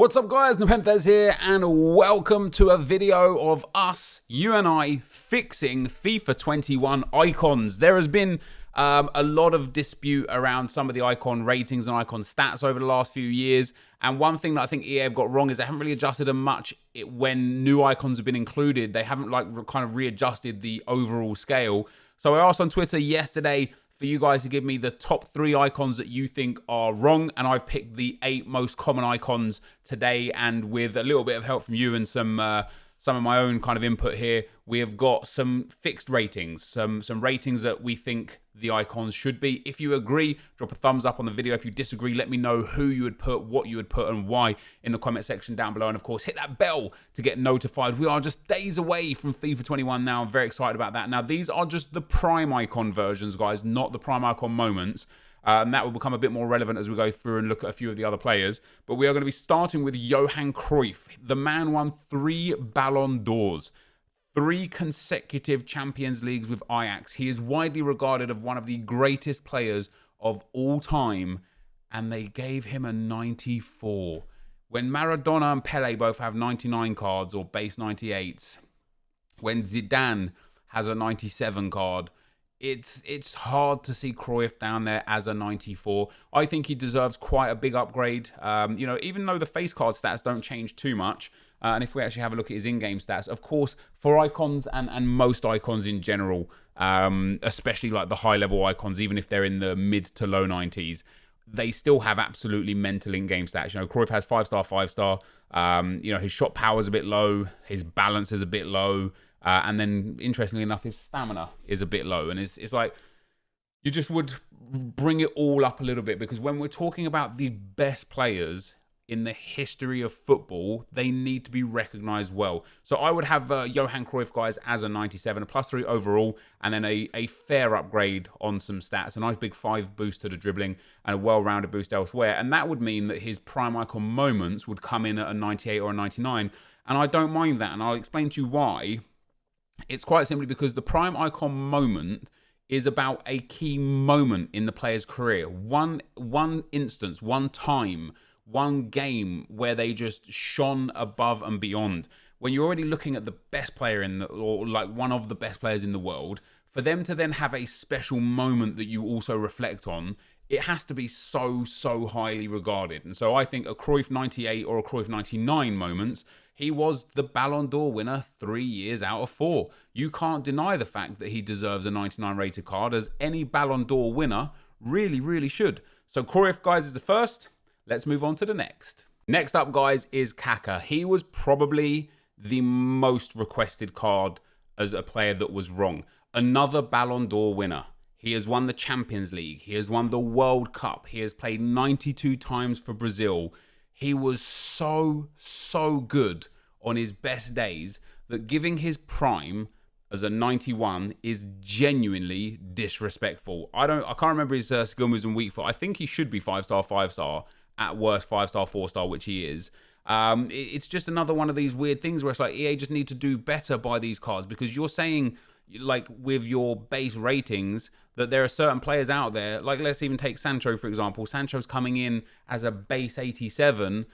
What's up guys, NepentheZ here and welcome to a video of us, you and I, fixing FIFA 21 icons. There has been a lot of dispute around some of the icon ratings and icon stats over the last few years, and one thing that I think EA have got wrong is they haven't really adjusted them much when new icons have been included. They haven't kind of readjusted the overall scale. So I asked on Twitter yesterday for you guys to give me the top 3 icons that you think are wrong, and I've picked the 8 most common icons today, and with a little bit of help from you and some of my own kind of input here, we have got some fixed ratings, some ratings that we think the icons should be. If you agree, drop a thumbs up on the video. If you disagree, let me know who you would put, what you would put, and why in the comment section down below. And of course, hit that bell to get notified. We are just days away from FIFA 21 now. I'm very excited about that. Now, these are just the prime icon versions, guys, not the prime icon moments. That will become a bit more relevant as we go through and look at a few of the other players. But we are going to be starting with Johan Cruyff. The man won 3 Ballon d'Ors, 3 consecutive Champions Leagues with Ajax. He is widely regarded as one of the greatest players of all time, and they gave him a 94. When Maradona and Pele both have 99 cards or base 98s, when Zidane has a 97 card, it's hard to see Cruyff down there as a 94. I think he deserves quite a big upgrade. You know, even though the face card stats don't change too much, and if we actually have a look at his in-game stats, of course, for icons and most icons in general, especially like the high-level icons, even if they're in the mid to low 90s, they still have absolutely mental in-game stats. You know, Cruyff has 5-star, 5-star. You know, his shot power is a bit low. His balance is a bit low. And then, interestingly enough, his stamina is a bit low. And it's like, you just would bring it all up a little bit, because when we're talking about the best players in the history of football, they need to be recognised well. So I would have Johan Cruyff, guys, as a 97, a +3 overall, and then a fair upgrade on some stats, a nice big 5 boost to the dribbling, and a well-rounded boost elsewhere. And that would mean that his prime icon moments would come in at a 98 or a 99. And I don't mind that, and I'll explain to you why. It's quite simply because the prime icon moment is about a key moment in the player's career. One instance, one time, one game where they just shone above and beyond. When you're already looking at the best player or like one of the best players in the world, for them to then have a special moment that you also reflect on, it has to be so highly regarded. And so I think a Cruyff 98 or a Cruyff 99 moments, he was the Ballon d'Or winner 3 years out of 4. You can't deny the fact that he deserves a 99 rated card, as any Ballon d'Or winner really should. So Cruyff, guys, is the first. Let's move on to the next. Next up, guys, is Kaká. He was probably the most requested card as a player that was wrong. Another Ballon d'Or winner. He has won the Champions League. He has won the World Cup. He has played 92 times for Brazil. He was so good on his best days that giving his prime as a 91 is genuinely disrespectful. I can't remember his skill moves and weak foot. I think he should be 5-star, 5-star, at worst 5-star, 4-star, which he is. It's just another one of these weird things where it's like EA just need to do better by these cards, because you're saying, like with your base ratings, that there are certain players out there, like let's even take Sancho, for example. Sancho's coming in as a base 87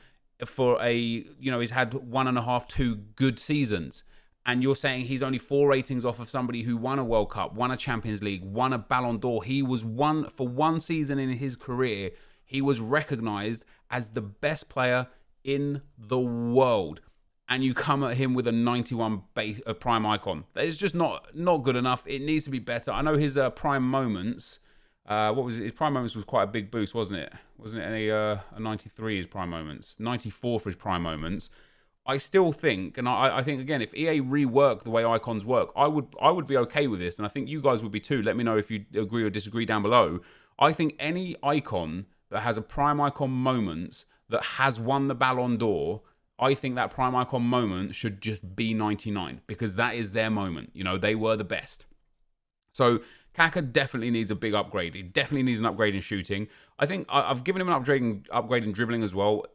for he's had 1.5, 2 good seasons. And you're saying he's only 4 ratings off of somebody who won a World Cup, won a Champions League, won a Ballon d'Or. He was for one season in his career, he was recognised as the best player in the world. And you come at him with a 91 prime icon. It's just not good enough. It needs to be better. I know his prime moments, what was it? His prime moments was quite a big boost, wasn't it? Wasn't it a 93 his prime moments? 94 for his prime moments. I still think, and I think, again, if EA rework the way icons work, I would be okay with this, and I think you guys would be too. Let me know if you agree or disagree down below. I think any icon that has a prime icon moments that has won the Ballon d'Or, I think that prime icon moment should just be 99, because that is their moment. You know, they were the best. So Kaká definitely needs a big upgrade. He definitely needs an upgrade in shooting. I think I've given him an upgrade in dribbling as well.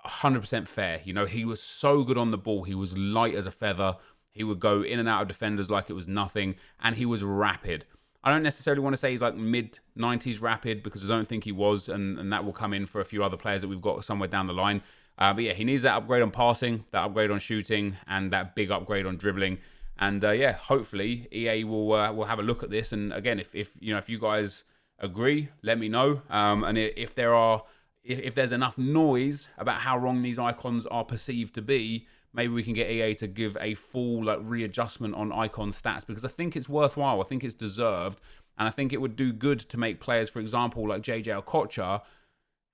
100% fair. You know, he was so good on the ball. He was light as a feather. He would go in and out of defenders like it was nothing. And he was rapid. I don't necessarily want to say he's like mid-90s rapid, because I don't think he was. And that will come in for a few other players that we've got somewhere down the line. But yeah, he needs that upgrade on passing, that upgrade on shooting, and that big upgrade on dribbling. And yeah, hopefully EA will have a look at this. And again, if you guys agree, let me know. And if there's enough noise about how wrong these icons are perceived to be, maybe we can get EA to give a full readjustment on icon stats, because I think it's worthwhile. I think it's deserved, and I think it would do good to make players, for example, like JJ Okocha,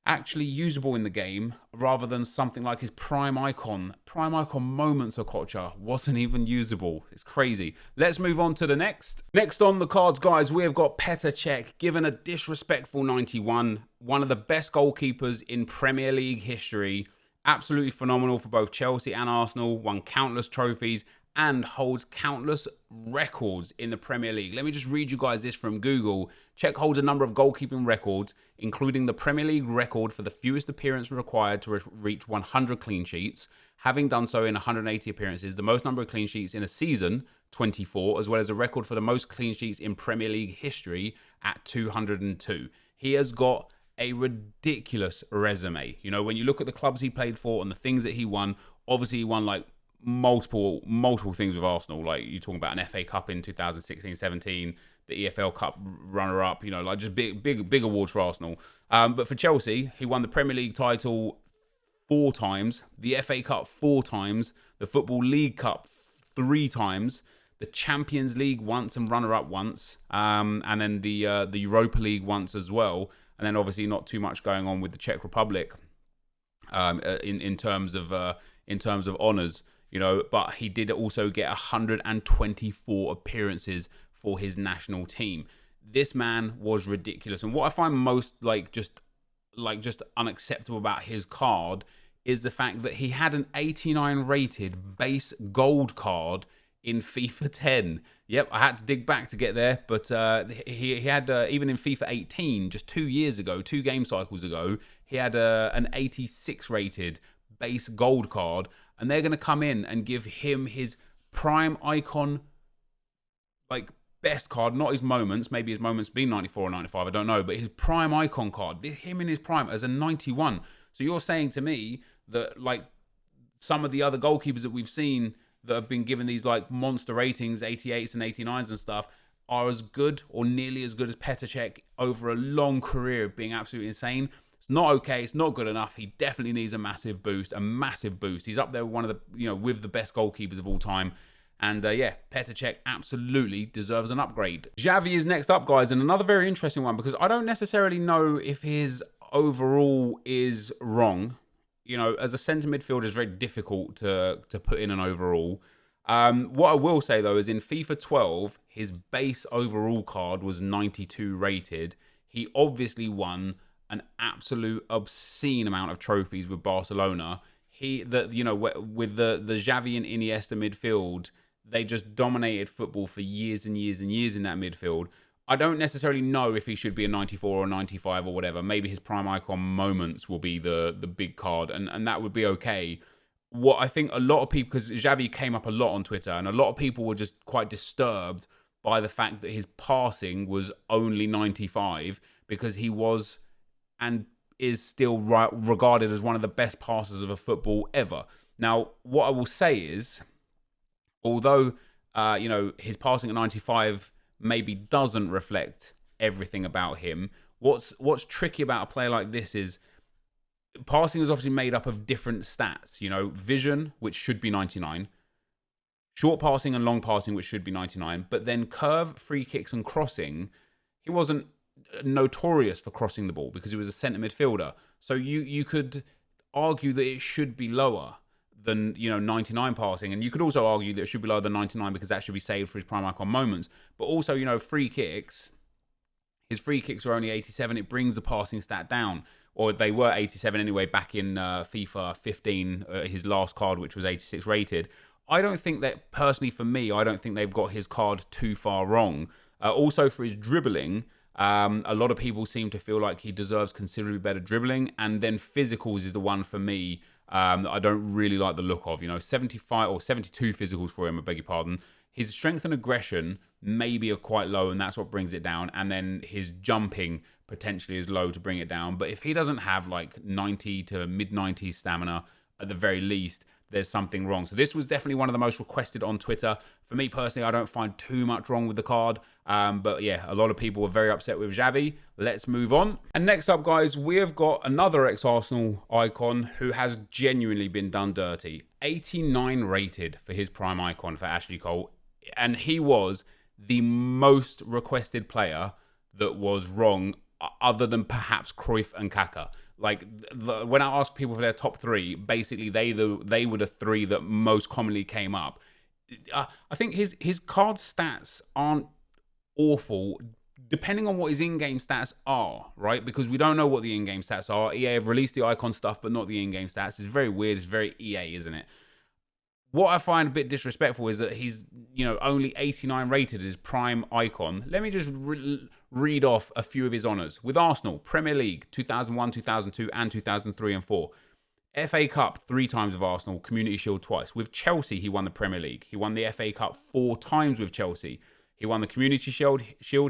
actually usable in the game, rather than something like his prime icon. Prime icon moments Okocha wasn't even usable. It's crazy. Let's move on to the next. Next on the cards, guys, we have got Petr Cech, given a disrespectful 91. One of the best goalkeepers in Premier League history. Absolutely phenomenal for both Chelsea and Arsenal. Won countless trophies and holds countless records in the Premier League. Let me just read you guys this from Google. Cech holds a number of goalkeeping records, including the Premier League record for the fewest appearances required to reach 100 clean sheets, having done so in 180 appearances, the most number of clean sheets in a season, 24, as well as a record for the most clean sheets in Premier League history at 202. He has got a ridiculous resume. You know, when you look at the clubs he played for and the things that he won, obviously he won multiple things with Arsenal. Like, you're talking about an FA Cup in 2016-17, the EFL Cup runner-up, just big awards for Arsenal. But for Chelsea, he won the Premier League title 4 times, the FA Cup 4 times, the Football League Cup 3 times, the Champions League once and runner-up once, and then the Europa League once as well. And then obviously not too much going on with the Czech Republic in terms of honours. But he did also get 124 appearances for his national team. This man was ridiculous. And what I find most just unacceptable about his card is the fact that he had an 89 rated base gold card in FIFA 10. Yep, I had to dig back to get there, but he had, even in FIFA 18, just 2 years ago, 2 game cycles ago, he had an 86 rated base gold card, and they're going to come in and give him his prime icon, best card, not his moments. Maybe his moments be 94 or 95, I don't know, but his prime icon card, him in his prime as a 91. So you're saying to me that some of the other goalkeepers that we've seen that have been given these monster ratings, 88s and 89s and stuff, are as good or nearly as good as Petr Cech over a long career of being absolutely insane? It's not okay. It's not good enough. He definitely needs a massive boost. He's up there with one of the, with the best goalkeepers of all time. And yeah, Petr Cech absolutely deserves an upgrade. Xavi is next up, guys, and another very interesting one, because I don't necessarily know if his overall is wrong. As a centre midfielder, it's very difficult to put in an overall. What I will say, though, is in FIFA 12, his base overall card was 92 rated. He obviously won an absolute obscene amount of trophies with Barcelona. With the Xavi and Iniesta midfield, they just dominated football for years and years and years in that midfield. I don't necessarily know if he should be a 94 or 95 or whatever. Maybe his prime icon moments will be the big card, and that would be okay. What I think a lot of people, because Xavi came up a lot on Twitter, and a lot of people were just quite disturbed by the fact that his passing was only 95, because he was and is still regarded as one of the best passers of a football ever. Now, what I will say is, although his passing at 95 maybe doesn't reflect everything about him, what's tricky about a player like this is passing is obviously made up of different stats. Vision, which should be 99, short passing and long passing, which should be 99, but then curve, free kicks and crossing, he wasn't notorious for crossing the ball because he was a centre midfielder. So you could argue that it should be lower than 99 passing, and you could also argue that it should be lower than 99 because that should be saved for his prime icon moments. But also, free kicks, his free kicks were only 87. It brings the passing stat down, or they were 87 anyway back in FIFA 15, his last card, which was 86 rated. I don't think that, personally for me, I don't think they've got his card too far wrong. Also for his dribbling, a lot of people seem to feel like he deserves considerably better dribbling, and then physicals is the one for me that I don't really like the look of. 75 or 72 physicals for him, I beg your pardon. His strength and aggression maybe are quite low, and that's what brings it down. And then his jumping potentially is low to bring it down. But if he doesn't have like 90 to mid 90s stamina at the very least, there's something wrong. So this was definitely one of the most requested on Twitter. For me personally, I don't find too much wrong with the card. But yeah, a lot of people were very upset with Xavi. Let's move on. And next up, guys, we have got another ex-Arsenal icon who has genuinely been done dirty. 89 rated for his prime icon for Ashley Cole. And he was the most requested player that was wrong, other than perhaps Cruyff and Kaka. Like, when I asked people for their top three, basically they were the three that most commonly came up. I think his card stats aren't awful, depending on what his in-game stats are, right? Because we don't know what the in-game stats are. EA have released the icon stuff, but not the in-game stats. It's very weird. It's very EA, isn't it? What I find a bit disrespectful is that he's, only 89 rated as prime icon. Let me just read off a few of his honours. With Arsenal, Premier League, 2001, 2002, and 2003 and 4. FA Cup 3 times with Arsenal, Community Shield twice. With Chelsea, he won the Premier League. He won the FA Cup 4 times with Chelsea. He won the Community Shield.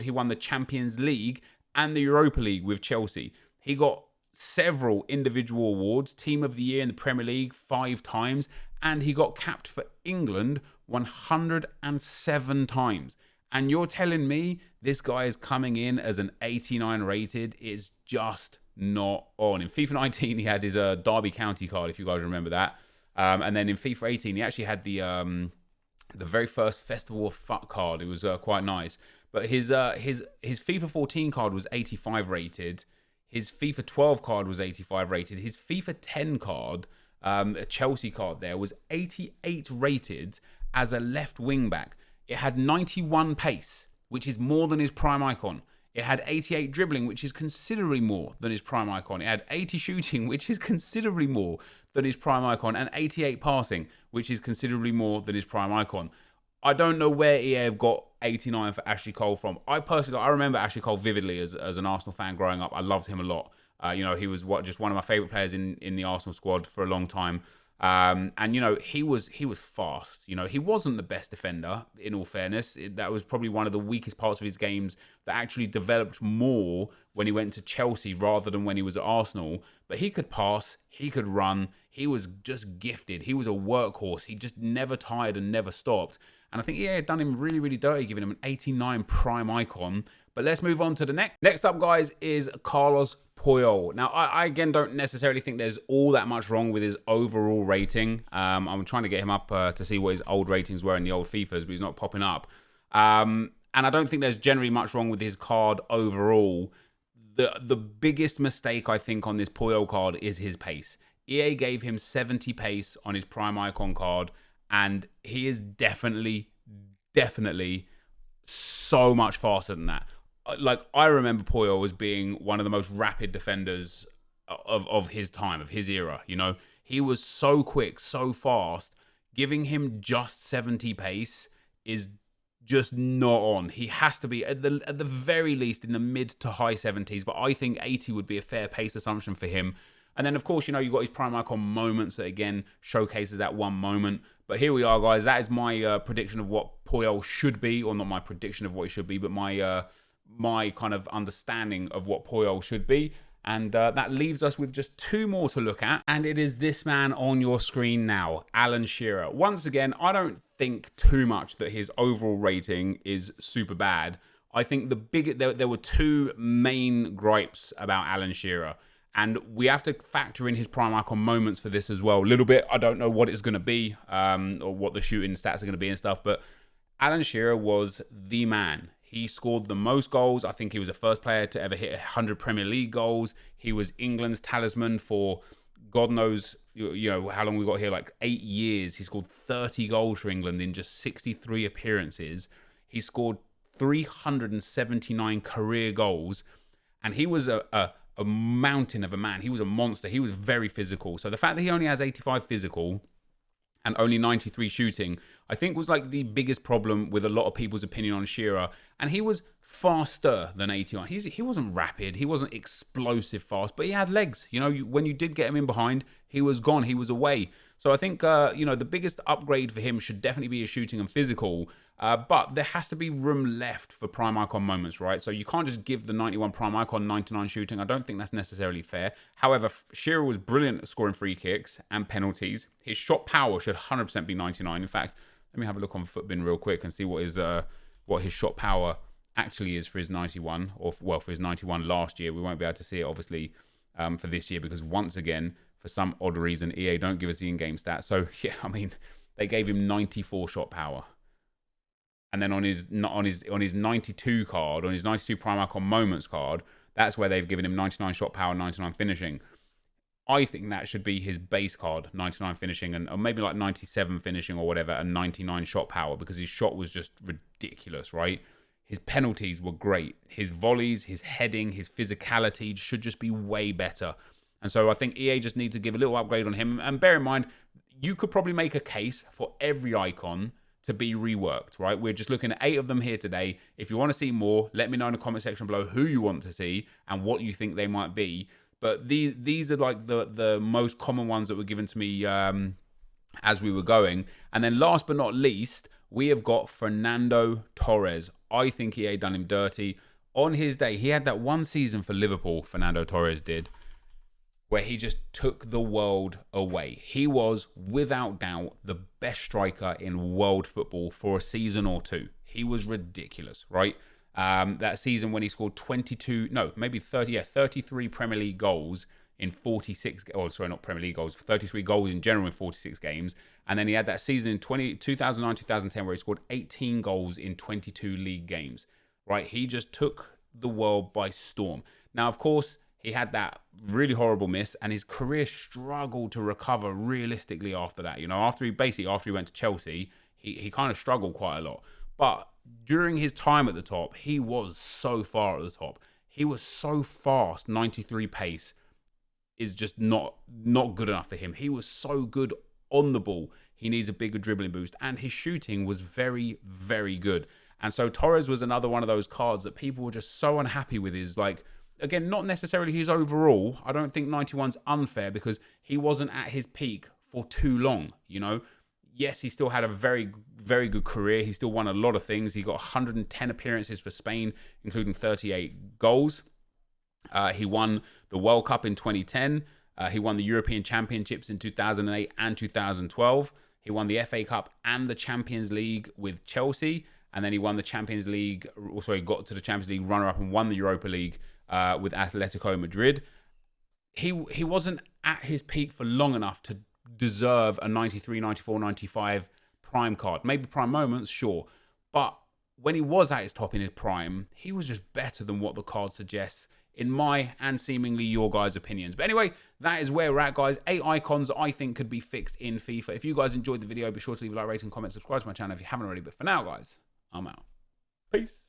He won the Champions League and the Europa League with Chelsea. He got several individual awards, Team of the Year in the Premier League 5 times, and he got capped for England 107 times. And you're telling me this guy is coming in as an 89 rated? It's just not on. In FIFA 19, he had his Derby County card, if you guys remember that. And then in FIFA 18, he actually had the very first Festival of Fuck card. It was quite nice. But his FIFA 14 card was 85 rated. His FIFA 12 card was 85 rated. His FIFA 10 card, a Chelsea card there, was 88 rated as a left wing back. It had 91 pace, which is more than his prime icon. It had 88 dribbling, which is considerably more than his prime icon. It had 80 shooting, which is considerably more than his prime icon. And 88 passing, which is considerably more than his prime icon. I don't know where EA have got 89 for Ashley Cole from. I remember Ashley Cole vividly as an Arsenal fan growing up. I loved him a lot. He was just one of my favourite players in the Arsenal squad for a long time. He was fast. He wasn't the best defender, in all fairness. That was probably one of the weakest parts of his games that actually developed more when he went to Chelsea rather than when he was at Arsenal. But he could pass, he could run, he was just gifted. He was a workhorse. He just never tired and never stopped. And I think EA had done him really, really dirty, giving him an 89 prime icon. But let's move on to the next. Next up, guys, is Carlos Poyol. Now, I again don't necessarily think there's all that much wrong with his overall rating. I'm trying to get him up to see what his old ratings were in the old FIFAs, but he's not popping up. And I don't think there's generally much wrong with his card overall. The biggest mistake, I think, on this Poyol card is his pace. EA gave him 70 pace on his prime icon card, and he is definitely so much faster than that. Like, I remember Poyol as being one of the most rapid defenders of his time, of his era. He was so quick, so fast. Giving him just 70 pace is just not on. He has to be at the very least in the mid to high 70s, but I think 80 would be a fair pace assumption for him. And then, of course, you've got his prime icon moments that, again, showcases that one moment. But here we are, guys. That is my prediction of what Poyol should be, or not my prediction of what he should be, but my kind of understanding of what Poyol should be. And that leaves us with just 2 more to look at. And it is this man on your screen now, Alan Shearer. Once again, I don't think too much that his overall rating is super bad. I think there were 2 main gripes about Alan Shearer. And we have to factor in his prime icon moments for this as well. A little bit. I don't know what it's going to be, or what the shooting stats are going to be and stuff. But Alan Shearer was the man. He scored the most goals. I think he was the first player to ever hit 100 Premier League goals. He was England's talisman for God knows, how long we got here, like 8 years. He scored 30 goals for England in just 63 appearances. He scored 379 career goals. And he was a mountain of a man. He was a monster. He was very physical. So the fact that he only has 85 physical and only 93 shooting, I think was like the biggest problem with a lot of people's opinion on Shearer. And he was faster than 81. He wasn't rapid. He wasn't explosive fast, but he had legs. When you did get him in behind, he was gone. He was away. So I think, you know, the biggest upgrade for him should definitely be his shooting and physical. But there has to be room left for prime icon moments, right? So you can't just give the 91 prime icon 99 shooting. I don't think that's necessarily fair. However, Shearer was brilliant at scoring free kicks and penalties. His shot power should 100% be 99. In fact, let me have a look on Footbin real quick and see what his shot power actually is for his 91, or well, for his 91 last year. We won't be able to see it, obviously, for this year, because once again, for some odd reason, EA don't give us the in-game stats. So yeah, I mean, they gave him 94 shot power. And then on his 92 card, on his 92 prime icon moments card, that's where they've given him 99 shot power, 99 finishing. I think that should be his base card, 99 finishing, or maybe like 97 finishing or whatever, and 99 shot power, because his shot was just ridiculous, right? His penalties were great. His volleys, his heading, his physicality should just be way better. And so I think EA just need to give a little upgrade on him. And bear in mind, you could probably make a case for every icon to be reworked, right? We're just looking at 8 of them here today. If you want to see more, let me know in the comment section below who you want to see and what you think they might be. But these are like the most common ones that were given to me as we were going. And then last but not least, we have got Fernando Torres. I think EA done him dirty. On his day, he had that one season for Liverpool, Fernando Torres did, where he just took the world away. He was, without doubt, the best striker in world football for a season or two. He was ridiculous, right? That season when he scored 33 Premier League goals in 46, oh, sorry, not Premier League goals, 33 goals in general in 46 games. And then he had that season in 2009-2010 where he scored 18 goals in 22 league games, right? He just took the world by storm. Now, of course, he had that really horrible miss, and his career struggled to recover realistically after that. You know, after he went to Chelsea, he kind of struggled quite a lot. But during his time at the top, he was so far at the top. He was so fast. 93 pace is just not good enough for him. He was so good on the ball. He needs a bigger dribbling boost, and his shooting was very, very good. And so Torres was another one of those cards that people were just so unhappy with. Is like, again, not necessarily his overall. I don't think 91's unfair because he wasn't at his peak for too long, you know. Yes, he still had a very, very good career. He still won a lot of things. He got 110 appearances for Spain, including 38 goals. He won the World Cup in 2010. He won the European Championships in 2008 and 2012. He won the FA Cup and the Champions League with Chelsea. And then he won the Champions League. Also, he got to the Champions League runner-up and won the Europa League with Atletico Madrid. He wasn't at his peak for long enough to deserve a 93, 94, 95 prime card. Maybe prime moments, sure. But when he was at his top in his prime, he was just better than what the card suggests, in my and seemingly your guys' opinions. But anyway, that is where we're at, guys. 8 icons I think could be fixed in FIFA. If you guys enjoyed the video, be sure to leave a like, rating, comment, subscribe to my channel if you haven't already. But for now, guys, I'm out. Peace.